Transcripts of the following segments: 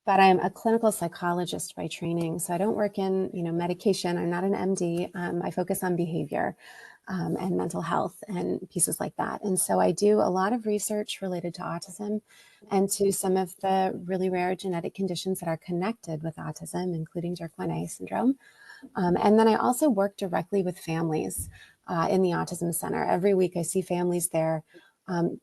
but I'm a clinical psychologist by training. So I don't work in, medication. I'm not an MD. I focus on behavior and mental health and pieces like that. And so I do a lot of research related to autism and to some of the really rare genetic conditions that are connected with autism, including DYRK1A syndrome. And then I also work directly with families in the Autism Center. Every week I see families there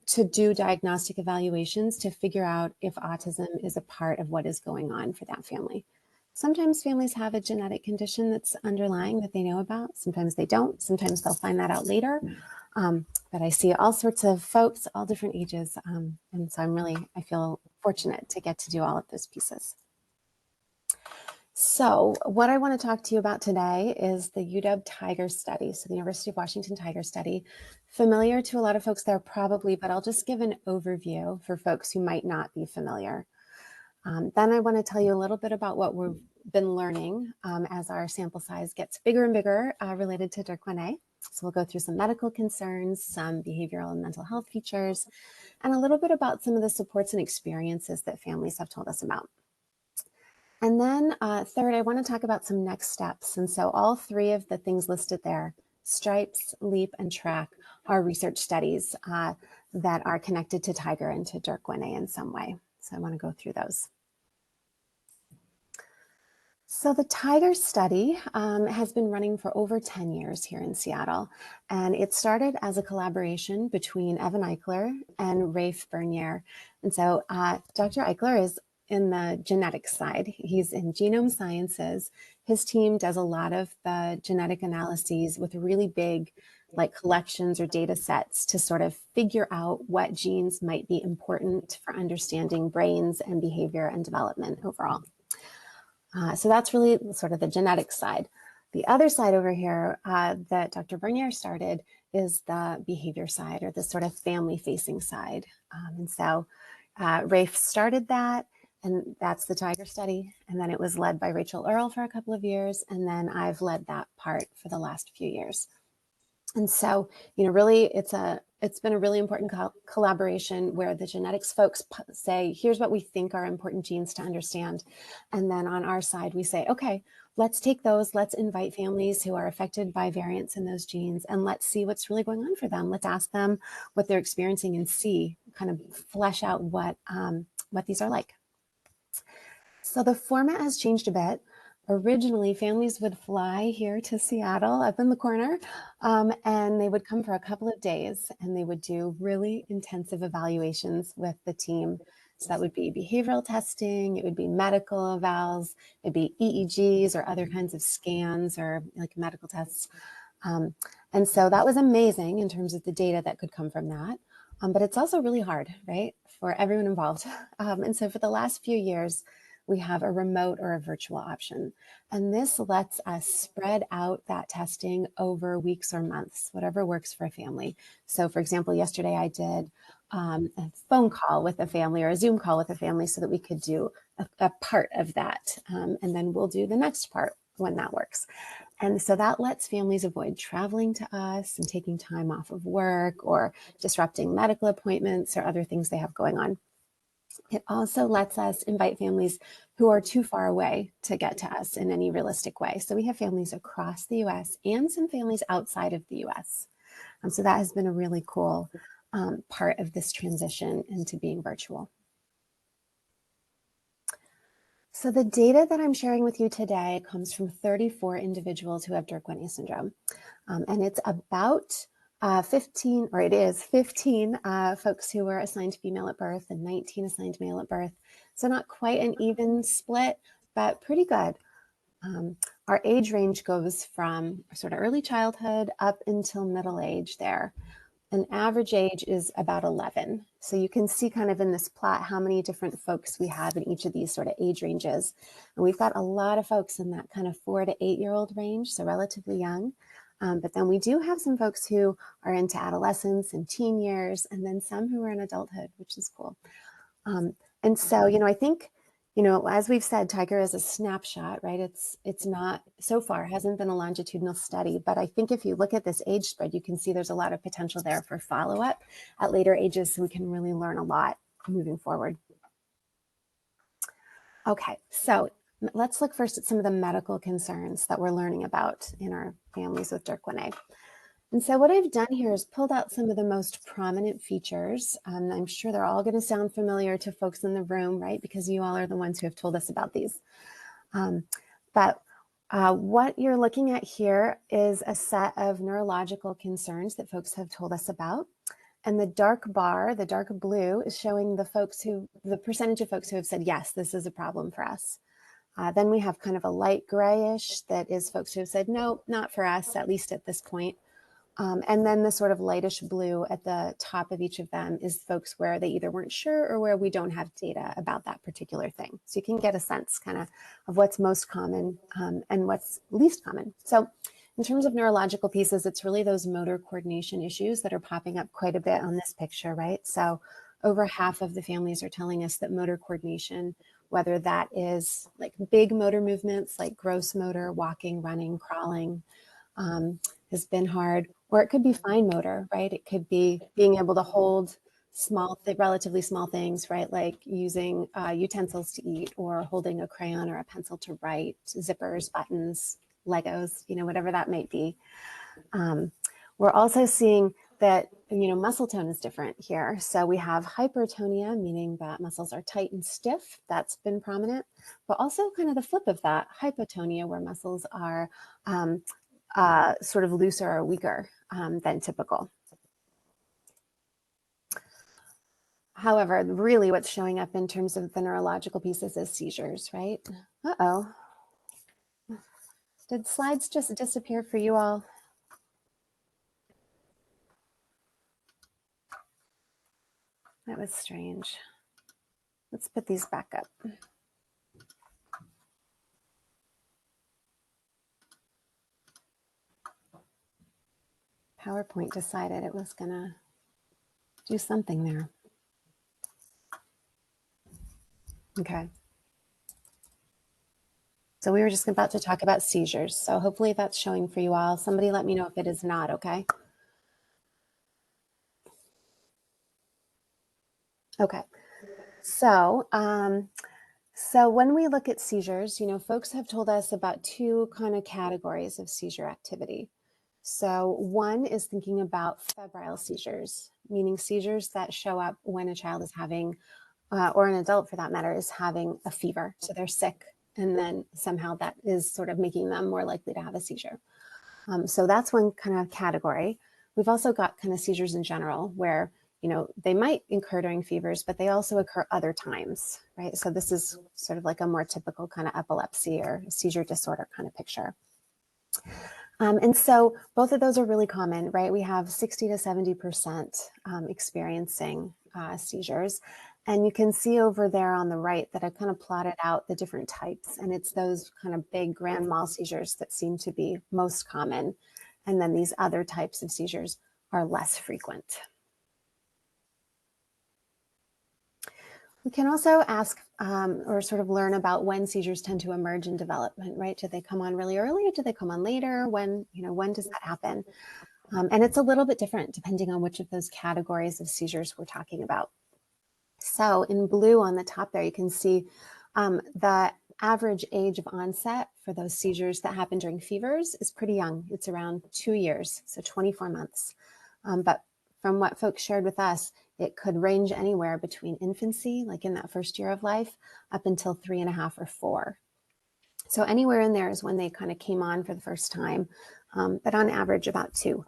to do diagnostic evaluations to figure out if autism is a part of what is going on for that family. Sometimes families have a genetic condition that's underlying that they know about. Sometimes they don't. Sometimes they'll find that out later. But I see all sorts of folks, all different ages. And so I feel fortunate to get to do all of those pieces. So what I want to talk to you about today is the Udef Tiger study. So the University of Washington Tiger study, familiar to a lot of folks there probably, but I'll just give an overview for folks who might not be familiar. Then I want to tell you a little bit about what we've been learning as our sample size gets bigger and bigger related to DYRK1A. So we'll go through some medical concerns, some behavioral and mental health features, and a little bit about some of the supports and experiences that families have told us about. And then third, I want to talk about some next steps. And so all three of the things listed there, STRIPES, LEAP, and TRACK, are research studies that are connected to Tiger and to DYRK1A in some way. So I want to go through those. So the Tiger study has been running for over 10 years here in Seattle, and it started as a collaboration between Evan Eichler and Rafe Bernier. And so Dr. Eichler is in the genetics side. He's in genome sciences. His team does a lot of the genetic analyses with really big collections or data sets to sort of figure out what genes might be important for understanding brains and behavior and development overall. So that's really sort of the genetic side. The other side over here that Dr. Bernier started is the behavior side, or the sort of family-facing side. And so Rafe started that, and that's the Tiger study. And then it was led by Rachel Earle for a couple of years, and then I've led that part for the last few years. And so, really, it's been a really important collaboration where the genetics folks say, here's what we think are important genes to understand. And then on our side, we say, okay, let's take those, let's invite families who are affected by variants in those genes, and let's see what's really going on for them. Let's ask them what they're experiencing and see, kind of flesh out what these are like. So the format has changed a bit. Originally, families would fly here to Seattle, up in the corner, and they would come for a couple of days, and they would do really intensive evaluations with the team. So that would be behavioral testing, it would be medical evals, it'd be EEGs or other kinds of scans or medical tests. And so that was amazing in terms of the data that could come from that. But it's also really hard, right, for everyone involved. And so for the last few years, we have a remote or a virtual option. And this lets us spread out that testing over weeks or months, whatever works for a family. So for example, yesterday I did a phone call with a family or a Zoom call with a family so that we could do a part of that. And then we'll do the next part when that works. And so that lets families avoid traveling to us and taking time off of work or disrupting medical appointments or other things they have going on. It also lets us invite families who are too far away to get to us in any realistic way. So we have families across the US and some families outside of the US. So that has been a really cool part of this transition into being virtual. So the data that I'm sharing with you today comes from 34 individuals who have Dirkwinney syndrome. And it's about 15 folks who were assigned female at birth and 19 assigned male at birth. So not quite an even split, but pretty good. Our age range goes from sort of early childhood up until middle age there. An average age is about 11. So you can see kind of in this plot how many different folks we have in each of these sort of age ranges. And we've got a lot of folks in that kind of 4 to 8-year-old range, so relatively young. But then we do have some folks who are into adolescence and teen years, and then some who are in adulthood, which is cool. And so, I think, as we've said, Tiger is a snapshot, right? It's not, so far, hasn't been a longitudinal study, but I think if you look at this age spread, you can see there's a lot of potential there for follow-up at later ages, so we can really learn a lot moving forward. Okay, so let's look first at some of the medical concerns that we're learning about in our families with Dirkwinney. And so what I've done here is pulled out some of the most prominent features. I'm sure they're all going to sound familiar to folks in the room, right? Because you all are the ones who have told us about these. But what you're looking at here is a set of neurological concerns that folks have told us about. And the dark bar, the dark blue, is showing the percentage of folks who have said, yes, this is a problem for us. Then we have kind of a light grayish that is folks who have said, no, not for us, at least at this point. And then the sort of lightish blue at the top of each of them is folks where they either weren't sure or where we don't have data about that particular thing. So you can get a sense kind of what's most common and what's least common. So in terms of neurological pieces, it's really those motor coordination issues that are popping up quite a bit on this picture, right? So over half of the families are telling us that motor coordination, whether that is like big motor movements like gross motor, walking, running, crawling, has been hard, or it could be fine motor, right? It could be being able to hold relatively small things, right? Like using utensils to eat or holding a crayon or a pencil to write, zippers, buttons, Legos, whatever that might be. We're also seeing that, muscle tone is different here. So we have hypertonia, meaning that muscles are tight and stiff. That's been prominent, but also kind of the flip of that, hypotonia, where muscles are sort of looser or weaker than typical. However, really what's showing up in terms of the neurological pieces is seizures, right? Uh-oh. Did slides just disappear for you all? That was strange. Let's put these back up. PowerPoint decided it was gonna do something there. Okay. So we were just about to talk about seizures. So hopefully that's showing for you all. Somebody let me know if it is not, okay? Okay. So, so when we look at seizures, folks have told us about two kind of categories of seizure activity. So one is thinking about febrile seizures, meaning seizures that show up when a child is having, or an adult for that matter, is having a fever. So they're sick, and then somehow that is sort of making them more likely to have a seizure. So that's one kind of category. We've also got kind of seizures in general where, they might occur during fevers, but they also occur other times, right? So this is sort of like a more typical kind of epilepsy or seizure disorder kind of picture. And so both of those are really common, right? We have 60 to 70% experiencing seizures. And you can see over there on the right that I've kind of plotted out the different types. And it's those kind of big grand mal seizures that seem to be most common. And then these other types of seizures are less frequent. We can also ask or sort of learn about when seizures tend to emerge in development, right? Do they come on really early or do they come on later? When does that happen? And it's a little bit different depending on which of those categories of seizures we're talking about. So in blue on the top there, you can see the average age of onset for those seizures that happen during fevers is pretty young. It's around 2 years, so 24 months. But from what folks shared with us, it could range anywhere between infancy, like in that first year of life, up until 3.5 or 4. So anywhere in there is when they kind of came on for the first time, but on average about 2.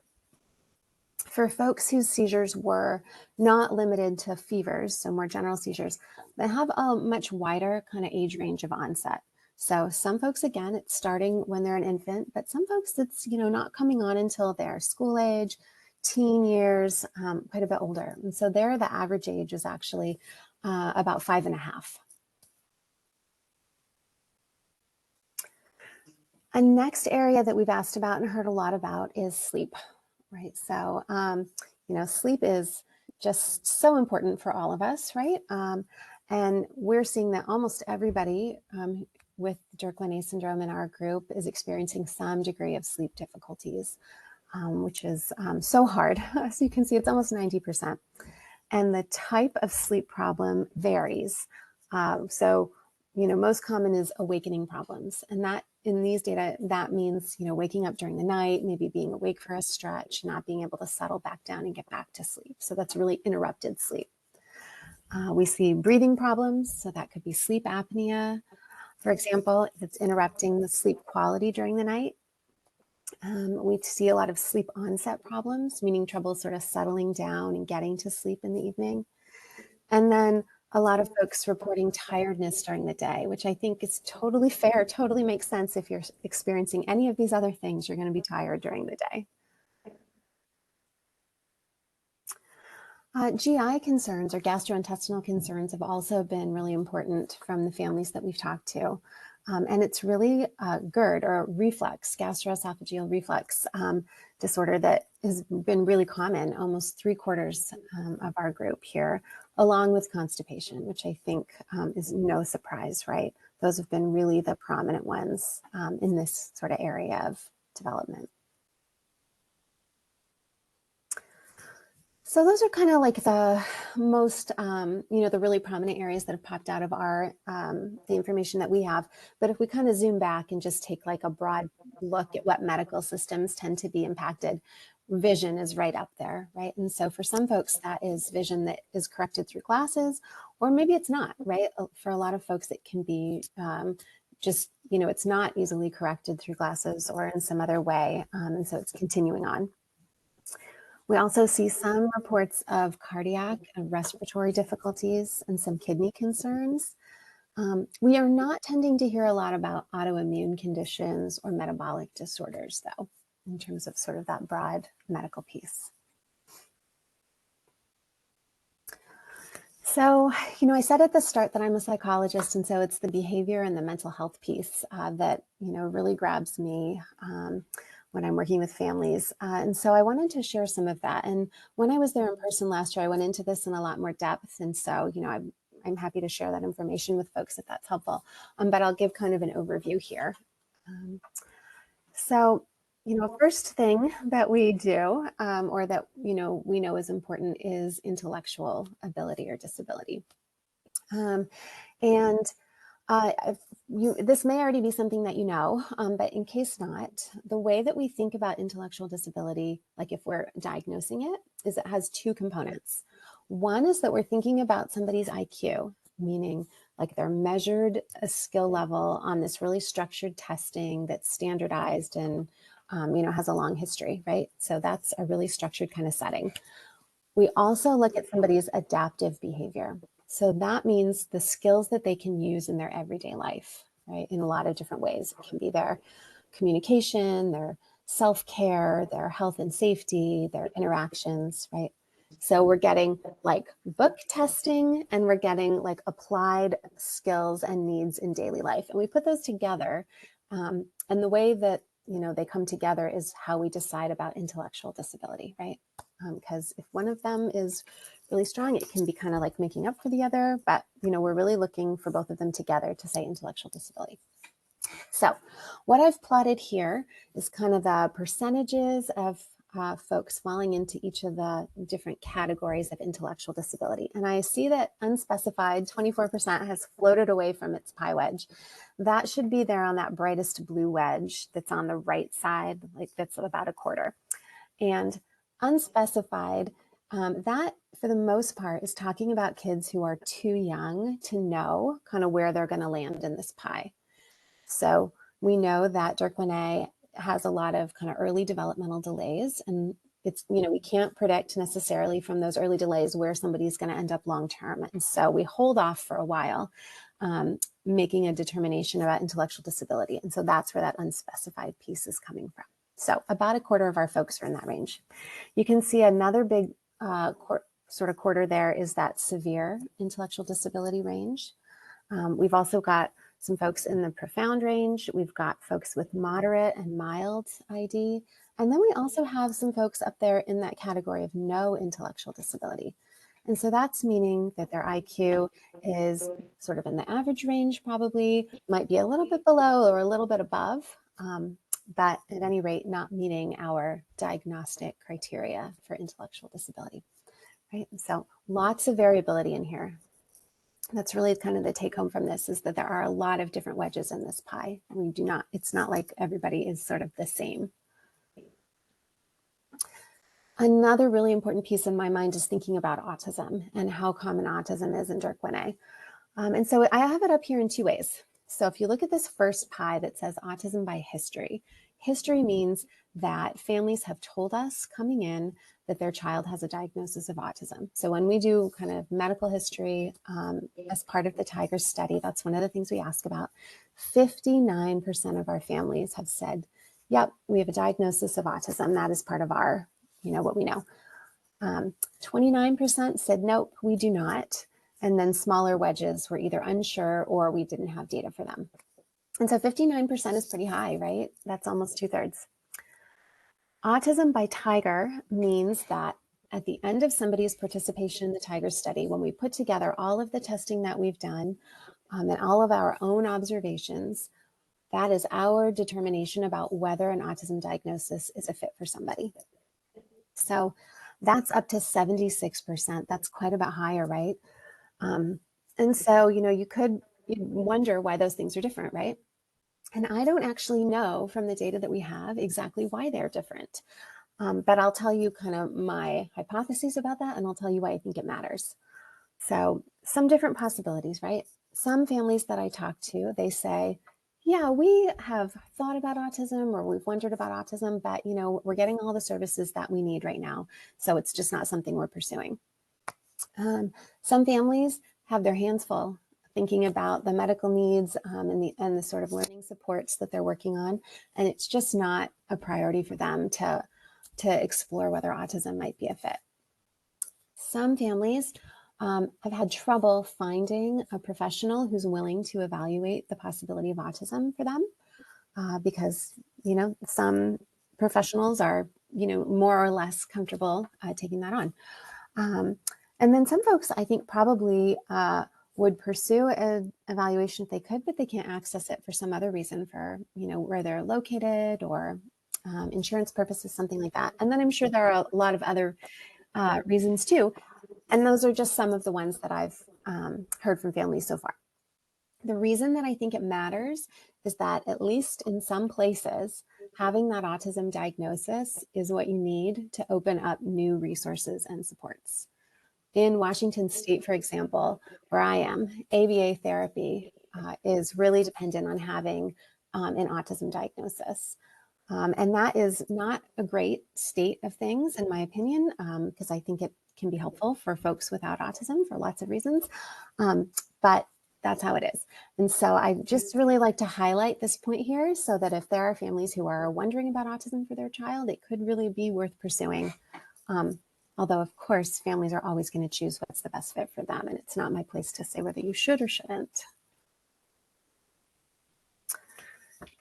For folks whose seizures were not limited to fevers, so more general seizures, they have a much wider kind of age range of onset. So some folks, again, it's starting when they're an infant, but some folks it's, not coming on until they're school age, teen years, quite a bit older. And so there, the average age is actually about 5.5. A next area that we've asked about and heard a lot about is sleep, right? So, sleep is just so important for all of us, right? And we're seeing that almost everybody with Dirkwinney syndrome in our group is experiencing some degree of sleep difficulties, which is so hard. So you can see it's almost 90%. And the type of sleep problem varies. So most common is awakening problems. And that in these data, that means, waking up during the night, maybe being awake for a stretch, not being able to settle back down and get back to sleep. So that's really interrupted sleep. We see breathing problems. So that could be sleep apnea, for example, if it's interrupting the sleep quality during the night. We see a lot of sleep onset problems, meaning trouble sort of settling down and getting to sleep in the evening. And then a lot of folks reporting tiredness during the day, which I think is totally fair, totally makes sense. If you're experiencing any of these other things, you're going to be tired during the day. GI concerns or gastrointestinal concerns have also been really important from the families that we've talked to. And it's really GERD or reflux, gastroesophageal reflux disorder that has been really common, almost 3/4 of our group here, along with constipation, which I think is no surprise, right? Those have been really the prominent ones in this sort of area of development. So those are kind of like the most, the really prominent areas that have popped out of our, the information that we have. But if we kind of zoom back and just take like a broad look at what medical systems tend to be impacted, vision is right up there, right? And so for some folks, that is vision that is corrected through glasses, or maybe it's not, right? For a lot of folks, it can be just, it's not easily corrected through glasses or in some other way. And so it's continuing on. We also see some reports of cardiac and respiratory difficulties and some kidney concerns. We are not tending to hear a lot about autoimmune conditions or metabolic disorders, though, in terms of sort of that broad medical piece. So, I said at the start that I'm a psychologist, and so it's the behavior and the mental health piece that, really grabs me when I'm working with families. And so I wanted to share some of that. And when I was there in person last year, I went into this in a lot more depth. And so, I'm happy to share that information with folks if that's helpful. But I'll give kind of an overview here. So, first thing that we do or that, we know is important is intellectual ability or disability. This may already be something that you know, but in case not, the way that we think about intellectual disability, like if we're diagnosing it, is it has two components. One is that we're thinking about somebody's IQ, meaning like they're measured a skill level on this really structured testing that's standardized and, has a long history, right? So that's a really structured kind of setting. We also look at somebody's adaptive behavior. So that means the skills that they can use in their everyday life, right? In a lot of different ways. It can be their communication, their self-care, their health and safety, their interactions, right? So we're getting like book testing and we're getting like applied skills and needs in daily life. And we put those together. And the way that, they come together is how we decide about intellectual disability, right? Because if one of them is really strong, it can be kind of like making up for the other, but we're really looking for both of them together to say intellectual disability. So what I've plotted here is kind of the percentages of folks falling into each of the different categories of intellectual disability. And I see that unspecified 24% has floated away from its pie wedge. That should be there on that brightest blue wedge that's on the right side, like that's about a quarter. And unspecified, that for the most part is talking about kids who are too young to know kind of where they're going to land in this pie. So we know that DYRK1A has a lot of kind of early developmental delays, and it's, we can't predict necessarily from those early delays where somebody's going to end up long term. And so we hold off for a while making a determination about intellectual disability. And so that's where that unspecified piece is coming from. So about a quarter of our folks are in that range. You can see another big sort of quarter there is that severe intellectual disability range. We've also got some folks in the profound range. We've got folks with moderate and mild ID. And then we also have some folks up there in that category of no intellectual disability. And so that's meaning that their IQ is sort of in the average range, probably might be a little bit below or a little bit above, but at any rate, not meeting our diagnostic criteria for intellectual disability, right? So lots of variability in here. That's really kind of the take home from this, is that there are a lot of different wedges in this pie. It's not like everybody is sort of the same. Another really important piece in my mind is thinking about autism and how common autism is in Dirkwinney. And so I have it up here in two ways. So if you look at this first pie that says autism by history, history means that families have told us coming in that their child has a diagnosis of autism. So when we do kind of medical history as part of the Tiger study, that's one of the things we ask about. 59% of our families have said, yep, we have a diagnosis of autism. That is part of our, what we know. 29% said, nope, we do not. And then smaller wedges were either unsure or we didn't have data for them. And so 59% is pretty high, right? That's almost 2/3. Autism by Tiger means that at the end of somebody's participation in the Tiger study, when we put together all of the testing that we've done and all of our own observations, that is our determination about whether an autism diagnosis is a fit for somebody. So that's up to 76%. That's quite a bit higher, right? And so, you'd wonder why those things are different, right? And I don't actually know from the data that we have exactly why they're different. But I'll tell you kind of my hypotheses about that, and I'll tell you why I think it matters. So some different possibilities, right? Some families that I talk to, they say, yeah, we have thought about autism or we've wondered about autism, but we're getting all the services that we need right now. So it's just not something we're pursuing. Some families have their hands full thinking about the medical needs and the sort of learning supports that they're working on. And it's just not a priority for them to explore whether autism might be a fit. Some families have had trouble finding a professional who's willing to evaluate the possibility of autism for them because, some professionals are, more or less comfortable taking that on. And then some folks, I think, probably would pursue an evaluation if they could, but they can't access it for some other reason, for where they're located or insurance purposes, something like that. And then I'm sure there are a lot of other reasons too. And those are just some of the ones that I've heard from families so far. The reason that I think it matters is that, at least in some places, having that autism diagnosis is what you need to open up new resources and supports. In Washington State, for example, where I am, ABA therapy is really dependent on having an autism diagnosis. And that is not a great state of things, in my opinion, because I think it can be helpful for folks without autism for lots of reasons. But that's how it is. And so I just really like to highlight this point here, so that if there are families who are wondering about autism for their child, it could really be worth pursuing. Although, of course, families are always going to choose what's the best fit for them, and it's not my place to say whether you should or shouldn't.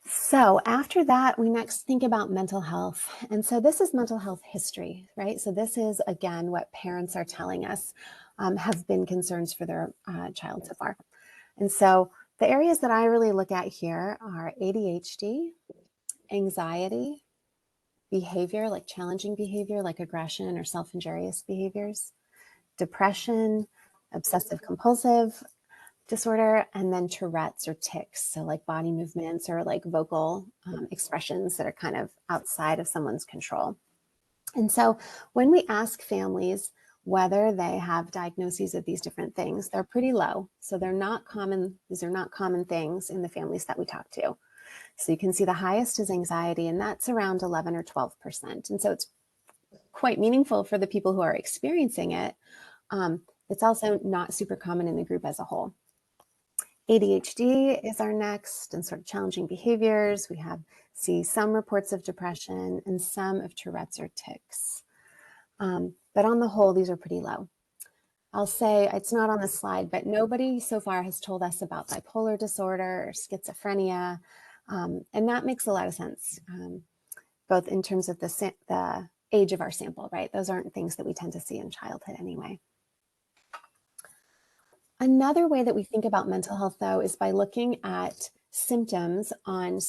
So after that, we next think about mental health. And so this is mental health history, right? So this is, again, what parents are telling us have been concerns for their child so far. And so the areas that I really look at here are ADHD, anxiety, behavior, like challenging behavior, like aggression or self-injurious behaviors, depression, obsessive compulsive disorder, and then Tourette's or tics. So like body movements or like vocal expressions that are kind of outside of someone's control. And so when we ask families whether they have diagnoses of these different things, they're pretty low. So they're not common. These are not common things in the families that we talk to. So you can see the highest is anxiety, and that's around 11 or 12%. And so it's quite meaningful for the people who are experiencing it. It's also not super common in the group as a whole. ADHD is our next, and sort of challenging behaviors. We see some reports of depression and some of Tourette's or tics. But on the whole, these are pretty low. I'll say, it's not on the slide, but nobody so far has told us about bipolar disorder or schizophrenia. And that makes a lot of sense, both in terms of the age of our sample, right? Those aren't things that we tend to see in childhood anyway. Another way that we think about mental health, though, is by looking at symptoms on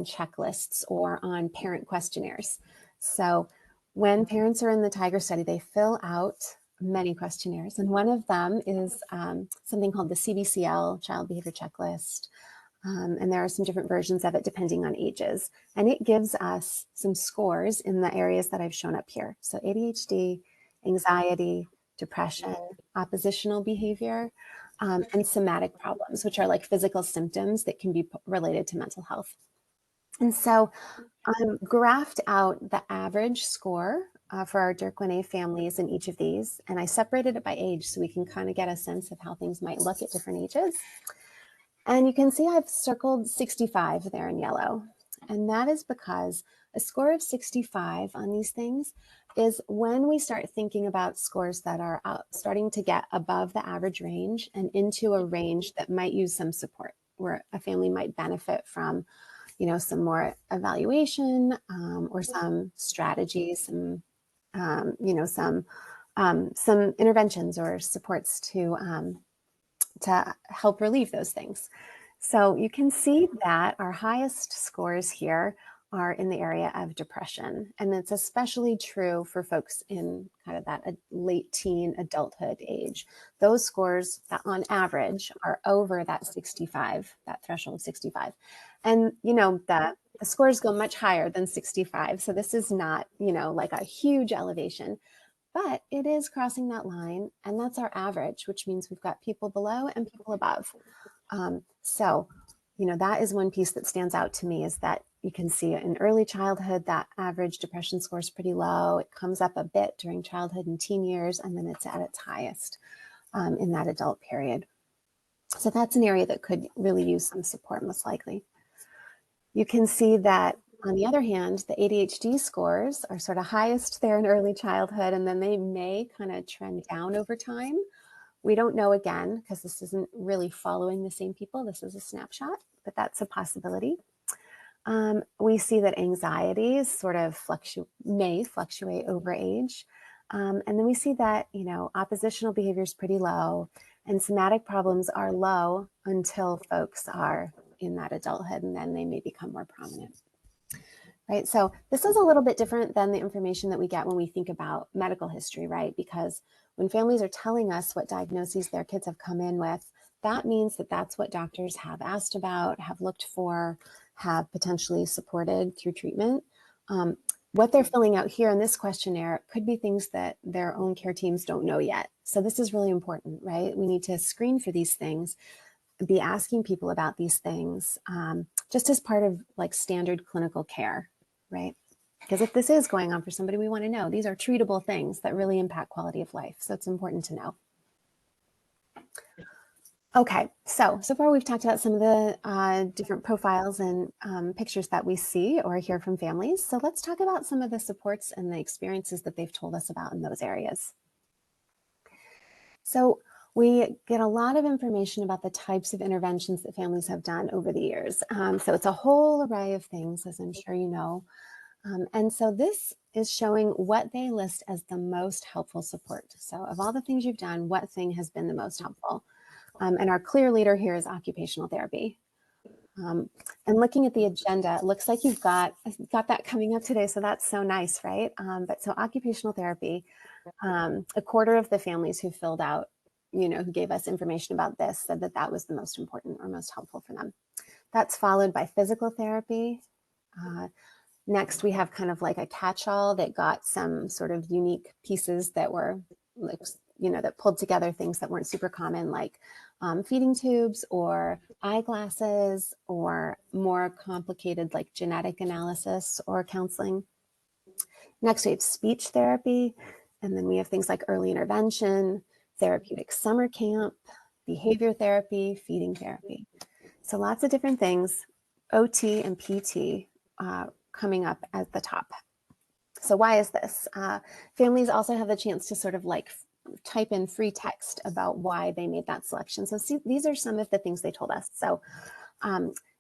checklists or on parent questionnaires. So when parents are in the Tiger study, they fill out many questionnaires, and one of them is something called the CBCL, Child Behavior Checklist. And there are some different versions of it depending on ages. And it gives us some scores in the areas that I've shown up here. So ADHD, anxiety, depression, oppositional behavior, and somatic problems, which are like physical symptoms that can be related to mental health. And so graphed out the average score for our Dirkwinney families in each of these. And I separated it by age so we can kind of get a sense of how things might look at different ages. And you can see I've circled 65 there in yellow. And that is because a score of 65 on these things is when we start thinking about scores that are starting to get above the average range and into a range that might use some support, where a family might benefit from, you know, some more evaluation or some strategies, some, you know, some interventions or supports to help relieve those things. So you can see that our highest scores here are in the area of depression. And it's especially true for folks in kind of that late teen adulthood age. Those scores that on average are over that 65, that threshold of 65. And, you know, the scores go much higher than 65. So this is not, you know, like a huge elevation, but it is crossing that line. And that's our average, which means we've got people below and people above. So, you know, that is one piece that stands out to me, is that you can see in early childhood, that average depression score is pretty low. It comes up a bit during childhood and teen years, and then it's at its highest in that adult period. So that's an area that could really use some support, most likely. You can see that, on the other hand, the ADHD scores are sort of highest there in early childhood, and then they may kind of trend down over time. We don't know, again, because this isn't really following the same people. This is a snapshot, but that's a possibility. We see that anxiety sort of may fluctuate over age. And then we see that, you know, oppositional behavior is pretty low, and somatic problems are low until folks are in that adulthood, and then they may become more prominent. Right, so this is a little bit different than the information that we get when we think about medical history, right? Because when families are telling us what diagnoses their kids have come in with, that means that that's what doctors have asked about, have looked for, have potentially supported through treatment. What they're filling out here in this questionnaire could be things that their own care teams don't know yet. So this is really important, right? We need to screen for these things, be asking people about these things, just as part of like standard clinical care, right? Because if this is going on for somebody, we want to know these are treatable things that really impact quality of life. So it's important to know. Okay, so far we've talked about some of the different profiles and pictures that we see or hear from families. So let's talk about some of the supports and the experiences that they've told us about in those areas. So we get a lot of information about the types of interventions that families have done over the years. So it's a whole array of things, as I'm sure you know. And so this is showing what they list as the most helpful support. So of all the things you've done, what thing has been the most helpful? And our clear leader here is occupational therapy. And looking at the agenda, it looks like you've got that coming up today. So that's so nice, right? But so occupational therapy, a quarter of the families who filled out, you know, who gave us information about this said that that was the most important or most helpful for them. That's followed by physical therapy. Next, we have kind of like a catch-all that got some sort of unique pieces that were, like, you know, that pulled together things that weren't super common, like feeding tubes or eyeglasses, or more complicated like genetic analysis or counseling. Next, we have speech therapy. And then we have things like early intervention, therapeutic summer camp, behavior therapy, feeding therapy. So lots of different things, OT and PT coming up at the top. So why is this? Families also have the chance to sort of like type in free text about why they made that selection. So see, these are some of the things they told us. So,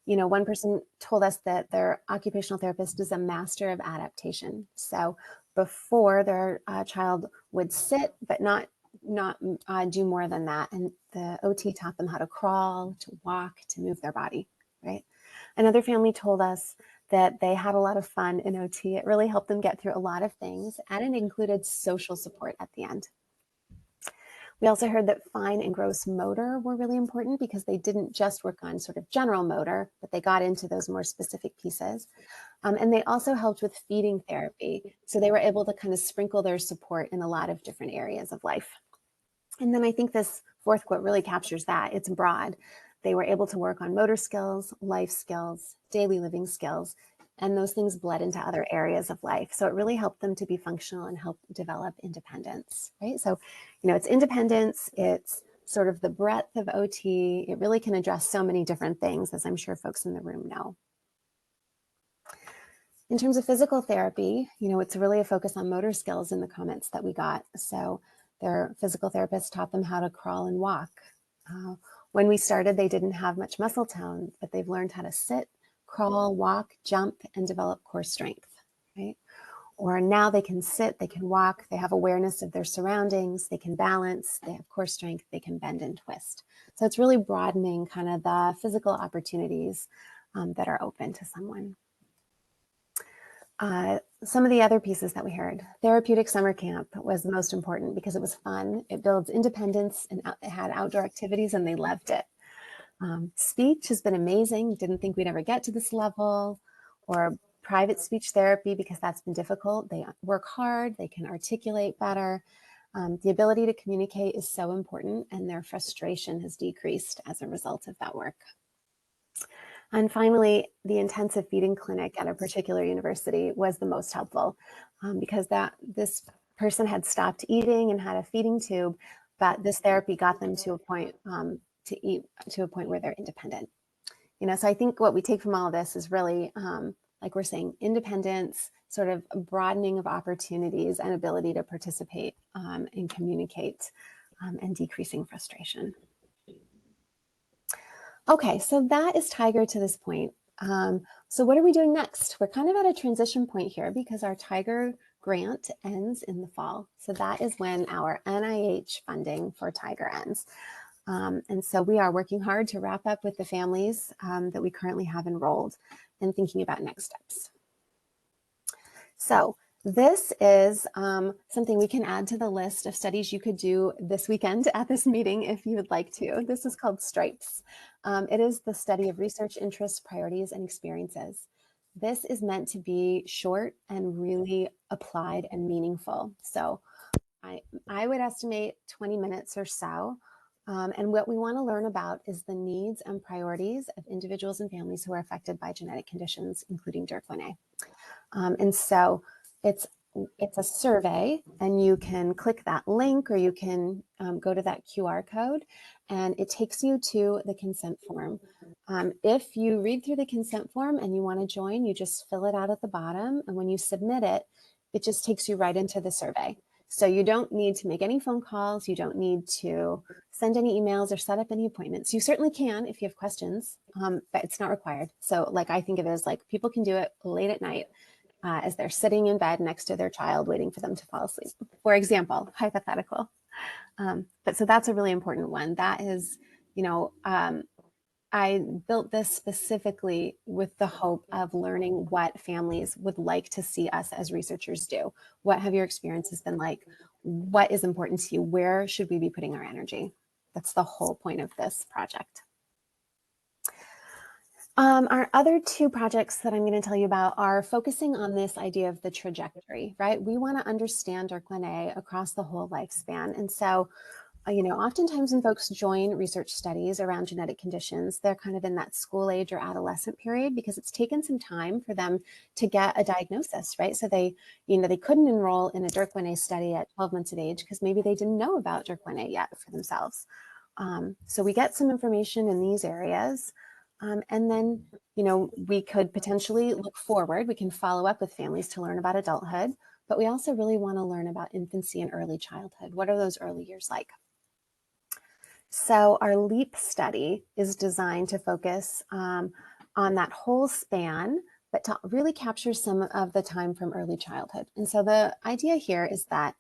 you know, one person told us that their occupational therapist is a master of adaptation. So before, their child would sit, but not do more than that. And the OT taught them how to crawl, to walk, to move their body, right? Another family told us that they had a lot of fun in OT. It really helped them get through a lot of things, and it included social support at the end. We also heard that fine and gross motor were really important because they didn't just work on sort of general motor, but they got into those more specific pieces. And they also helped with feeding therapy. So they were able to kind of sprinkle their support in a lot of different areas of life. And then I think this fourth quote really captures that. It's broad. They were able to work on motor skills, life skills, daily living skills, and those things bled into other areas of life. So it really helped them to be functional and help develop independence, right? So, it's independence, it's sort of the breadth of OT. It really can address so many different things, as I'm sure folks in the room know. In terms of physical therapy, it's really a focus on motor skills in the comments that we got. So their physical therapist taught them how to crawl and walk. When we started, they didn't have much muscle tone, but they've learned how to sit, crawl, walk, jump, and develop core strength, right? Or now they can sit, they can walk, they have awareness of their surroundings, they can balance, they have core strength, they can bend and twist. So it's really broadening kind of the physical opportunities that are open to someone. Some of the other pieces that we heard, therapeutic summer camp was the most important because it was fun. It builds independence and it had outdoor activities and they loved it. Speech has been amazing. Didn't think we'd ever get to this level. Or private speech therapy because that's been difficult. They work hard, they can articulate better. The ability to communicate is so important and their frustration has decreased as a result of that work. And finally, the intensive feeding clinic at a particular university was the most helpful because this person had stopped eating and had a feeding tube, but this therapy got them to a point to eat to a point where they're independent. So I think what we take from all of this is really, like we're saying, independence, sort of broadening of opportunities and ability to participate and communicate and decreasing frustration. Okay, so that is Tiger to this point. So what are we doing next? We're kind of at a transition point here because our Tiger grant ends in the fall. So that is when our NIH funding for Tiger ends. And so we are working hard to wrap up with the families that we currently have enrolled and thinking about next steps. So this is something we can add to the list of studies you could do this weekend at this meeting if you would like to. This is called STRIPES. It is the study of research interests, priorities, and experiences. This is meant to be short and really applied and meaningful. So I would estimate 20 minutes or so. And what we want to learn about is the needs and priorities of individuals and families who are affected by genetic conditions, including DYRK1A. And so it's a survey, and you can click that link or you can go to that QR code, and it takes you to the consent form. If you read through the consent form and you want to join, you just fill it out at the bottom, and when you submit it, it just takes you right into the survey. So you don't need to make any phone calls. You don't need to send any emails or set up any appointments. You certainly can if you have questions, but it's not required. So like I think of it as like people can do it late at night as they're sitting in bed next to their child waiting for them to fall asleep, for example, hypothetical. But so that's a really important one. That is, I built this specifically with the hope of learning what families would like to see us as researchers do. What have your experiences been like? What is important to you? Where should we be putting our energy? That's the whole point of this project. Our other two projects that I'm going to tell you about are focusing on this idea of the trajectory, right? We want to understand DYRK1A across the whole lifespan. And so, oftentimes when folks join research studies around genetic conditions, they're kind of in that school age or adolescent period because it's taken some time for them to get a diagnosis, right? So they couldn't enroll in a DYRK1A study at 12 months of age because maybe they didn't know about DYRK1A yet for themselves. So we get some information in these areas. And then, we could potentially look forward. We can follow up with families to learn about adulthood, but we also really want to learn about infancy and early childhood. What are those early years like? So our LEAP study is designed to focus on that whole span, but to really capture some of the time from early childhood. And so the idea here is that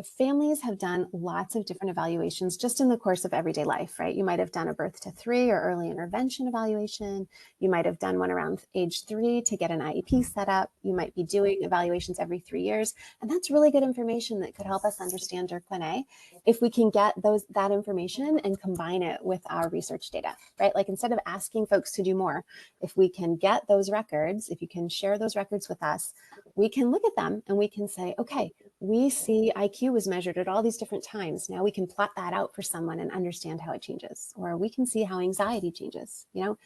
families have done lots of different evaluations just in the course of everyday life, right? You might have done a birth to 3 or early intervention evaluation. You might have done one around age 3 to get an IEP set up. You might be doing evaluations every 3 years. And that's really good information that could help us understand DYRK1A if we can get that information and combine it with our research data, right? Like instead of asking folks to do more, if we can get those records, if you can share those records with us, we can look at them and we can say, okay, we see IQ was measured at all these different times. Now we can plot that out for someone and understand how it changes, or we can see how anxiety changes, you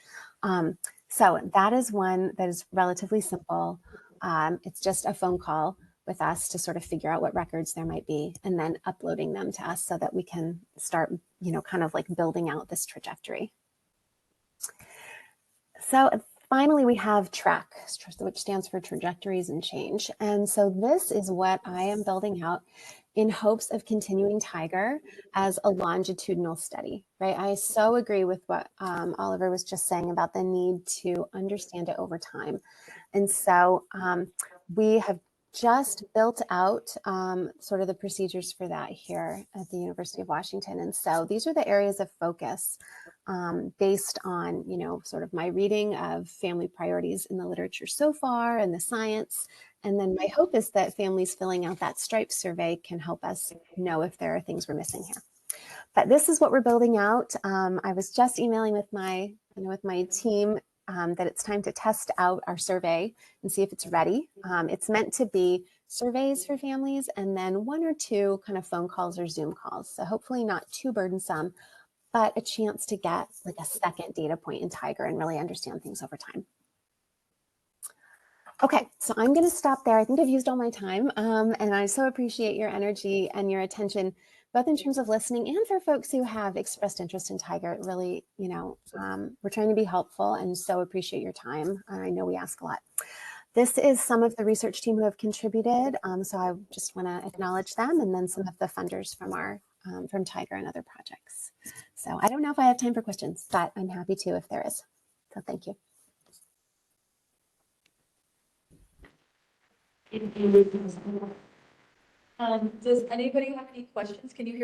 know? So that is one that is relatively simple. It's just a phone call with us to sort of figure out what records there might be and then uploading them to us so that we can start, you know, kind of like building out this trajectory. So finally, we have TRACK, which stands for Trajectories and Change. And so this is what I am building out in hopes of continuing Tiger as a longitudinal study, right? I so agree with what Oliver was just saying about the need to understand it over time. And so we have just built out sort of the procedures for that here at the University of Washington. And so these are the areas of focus based on, you know, sort of my reading of family priorities in the literature so far and the science. And then my hope is that families filling out that STRIPE survey can help us know if there are things we're missing here. But this is what we're building out. I was just emailing with my team that it's time to test out our survey and see if it's ready. It's meant to be surveys for families and then 1 or 2 kind of phone calls or Zoom calls. So hopefully not too burdensome, but a chance to get like a second data point in Tiger and really understand things over time. Okay, so I'm going to stop there. I think I've used all my time, and I so appreciate your energy and your attention, both in terms of listening and for folks who have expressed interest in Tiger. It really, you know, we're trying to be helpful and so appreciate your time. I know we ask a lot. This is some of the research team who have contributed, so I just want to acknowledge them, and then some of the funders from our from Tiger and other projects. So I don't know if I have time for questions, but I'm happy to if there is. So thank you. Does anybody have any questions? Can you hear?